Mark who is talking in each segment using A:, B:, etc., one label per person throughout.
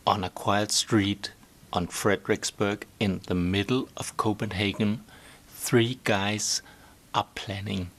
A: On a quiet street on Frederiksberg in the middle of Copenhagen, three guys are planning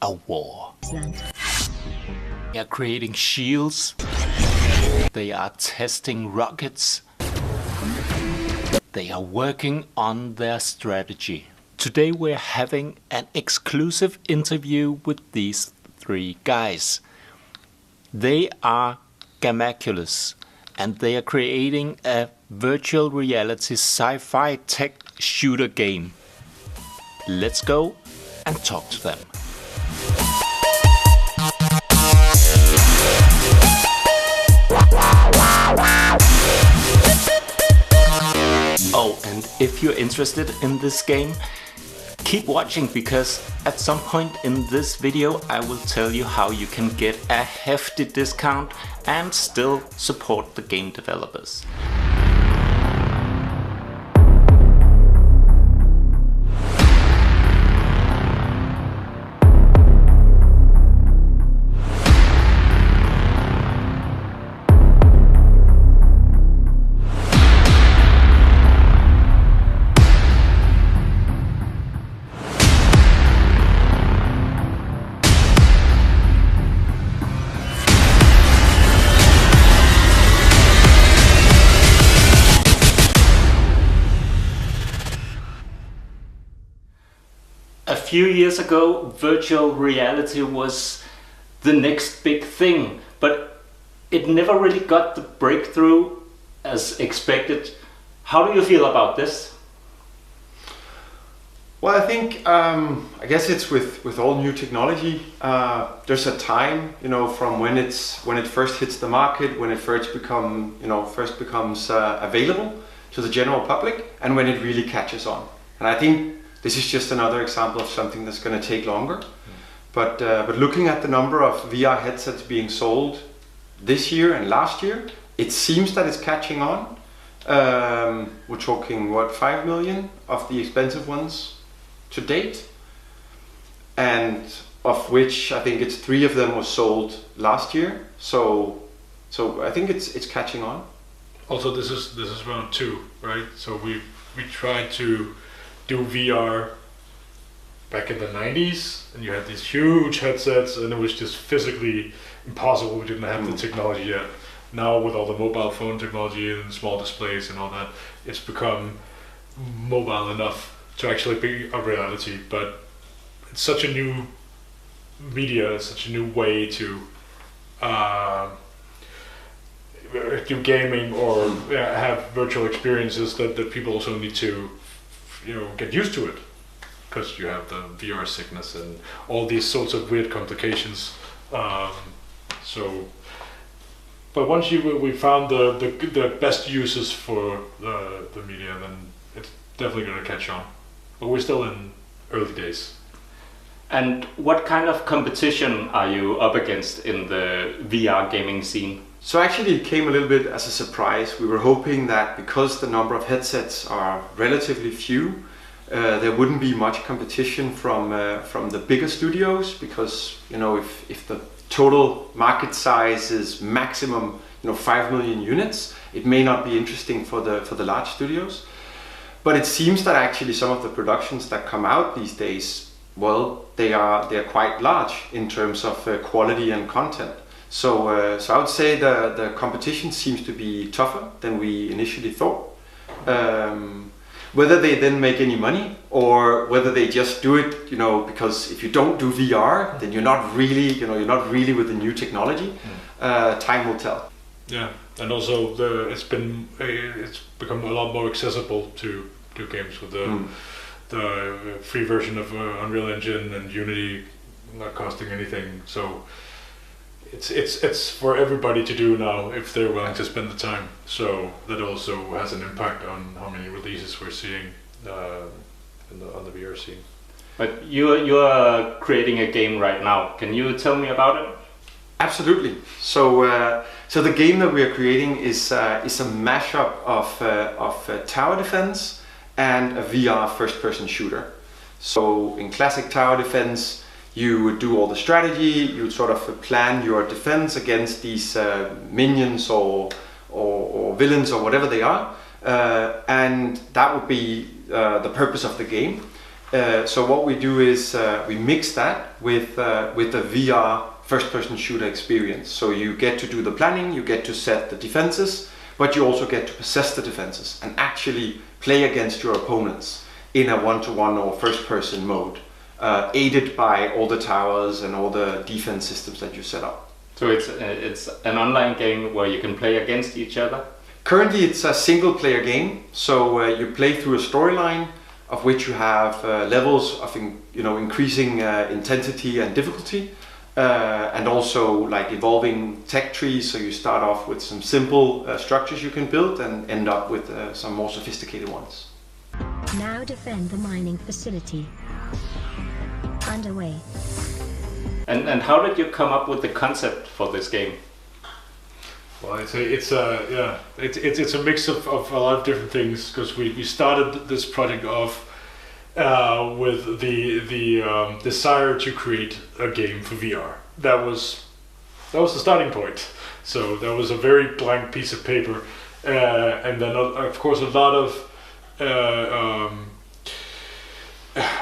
A: a war. They are creating shields, they are testing rockets, they are working on their strategy. Today we're having an exclusive interview with these three guys. They are Gamacolus, and they are creating a virtual reality sci-fi tech shooter game. Let's go and talk to them. Oh, and if you're interested in this game, keep watching, because at some point in this video I will tell you how you can get a hefty discount and still support the game developers. A few years ago, virtual reality was the next big thing, but it never really got the breakthrough as expected. How do you feel about this?
B: Well, I think, I guess it's with all new technology, there's a time, from when it first hits the market, when it first becomes available to the general public, and when it really catches on. And I think this is just another example of something that's going to take longer. But looking at the number of VR headsets being sold this year and last year, it seems that it's catching on. We're talking, what, 5 million of the expensive ones to date, and of which I think it's 3 of them was sold last year. So I think it's catching on.
C: Also, this is round 2, right? So we tried to do VR back in the 90s, and you had these huge headsets, and it was just physically impossible. We didn't have the technology yet. Now with all the mobile phone technology and small displays and all that, it's become mobile enough to actually be a reality. But it's such a new media, such a new way to do gaming or have virtual experiences that people also need to get used to it, because you have the VR sickness and all these sorts of weird complications. But once we found the best uses for the media, then it's definitely going to catch on. But we're still in early days.
A: And what kind of competition are you up against in the VR gaming scene?
B: So actually it came a little bit as a surprise. We were hoping that because the number of headsets are relatively few, there wouldn't be much competition from the bigger studios, because if the total market size is maximum 5 million units, it may not be interesting for the large studios. But it seems that actually some of the productions that come out these days, well, they're quite large in terms of quality and content. So I would say the competition seems to be tougher than we initially thought. Whether they then make any money, or whether they just do it, because if you don't do VR, then you're not really with the new technology. Time will tell.
C: Yeah, and also it's become a lot more accessible to do games with the free version of Unreal Engine and Unity not costing anything. So it's for everybody to do now if they're willing to spend the time. So that also has an impact on how many releases we're seeing on the VR scene.
A: But you are creating a game right now. Can you tell me about it?
B: Absolutely. So the game that we are creating is a mashup of tower defense and a VR first-person shooter. So in classic tower defense, you would do all the strategy, you would sort of plan your defense against these minions or or villains or whatever they are, and that would be the purpose of the game. So what we do is we mix that with the VR first-person shooter experience. So you get to do the planning, you get to set the defenses, but you also get to possess the defenses and actually play against your opponents in a one-to-one or first-person mode, aided by all the towers and all the defense systems that you set up.
A: So it's an online game where you can play against each other?
B: Currently it's a single-player game, so you play through a storyline of which you have levels of increasing intensity and difficulty. And also like evolving tech trees, so you start off with some simple structures you can build and end up with some more sophisticated ones.
D: Now defend the mining facility. Underway.
A: And how did you come up with the concept for this game?
C: Well, it's a mix of a lot of different things, because we started this project off with the desire to create a game for VR. That was the starting point. So that was a very blank piece of paper, and then of course a lot of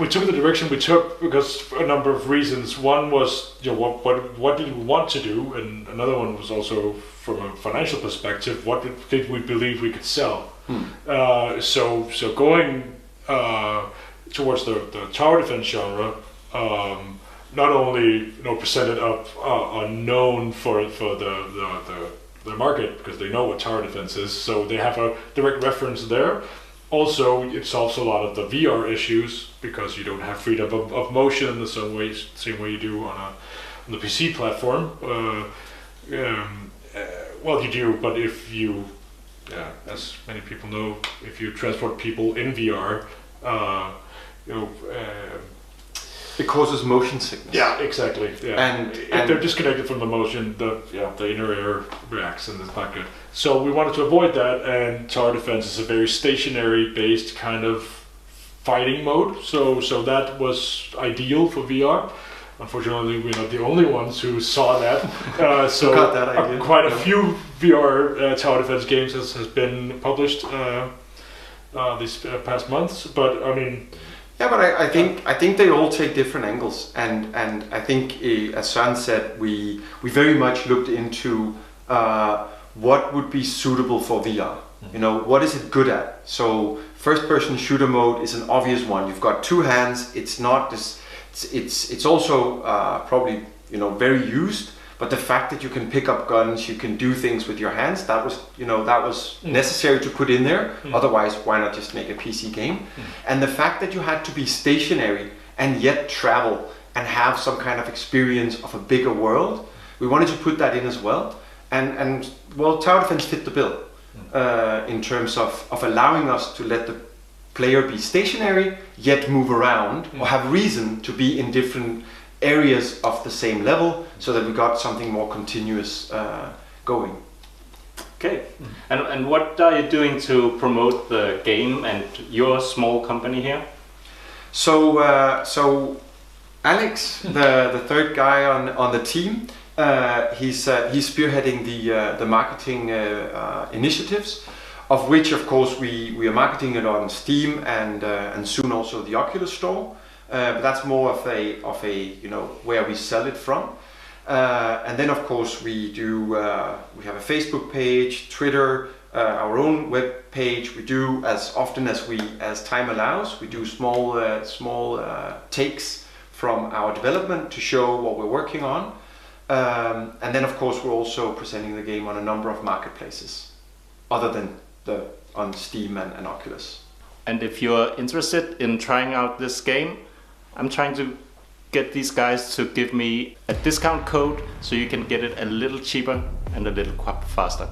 C: we took the direction we took because for a number of reasons. One was, you know, what did we want to do, and another one was also from a financial perspective, what did we believe we could sell. So going towards the tower defense genre, not only presented are known for the market because they know what tower defense is, so they have a direct reference there. Also, it solves a lot of the VR issues because you don't have freedom of motion in the same way you do on the PC platform. Well, you do, but if you, as many people know, if you transport people in VR,
B: it causes motion sickness.
C: Yeah, exactly. Yeah.
B: And
C: if they're disconnected from the motion, the inner air reacts and it's not good. So we wanted to avoid that, and tower defense is a very stationary based kind of fighting mode. So that was ideal for VR. Unfortunately, we're not the only ones who saw that. So
B: got that idea.
C: Quite a few VR tower defense games has been published these past months. But I mean,
B: yeah, but I think they all take different angles, and I think as Søren said, we very much looked into what would be suitable for VR. You know, what is it good at? So first-person shooter mode is an obvious one. You've got two hands. It's not this. It's also probably very used, but the fact that you can pick up guns, you can do things with your hands, that was necessary to put in there. Otherwise, why not just make a PC game? And the fact that you had to be stationary and yet travel and have some kind of experience of a bigger world, we wanted to put that in as well. And well, tower defense fit the bill in terms of allowing us to let the player be stationary yet move around or have reason to be in different areas of the same level, so that we got something more continuous going.
A: Okay, and what are you doing to promote the game and your small company here?
B: So Alex, the third guy on the team, he's spearheading the marketing initiatives, of which of course we are marketing it on Steam and soon also the Oculus store. But that's more of a where we sell it from, and then of course we have a Facebook page, Twitter, our own web page. We do as often as time allows. We do small takes from our development to show what we're working on, and then of course we're also presenting the game on a number of marketplaces, other than on Steam and Oculus.
A: And if you're interested in trying out this game, I'm trying to get these guys to give me a discount code so you can get it a little cheaper and a little faster.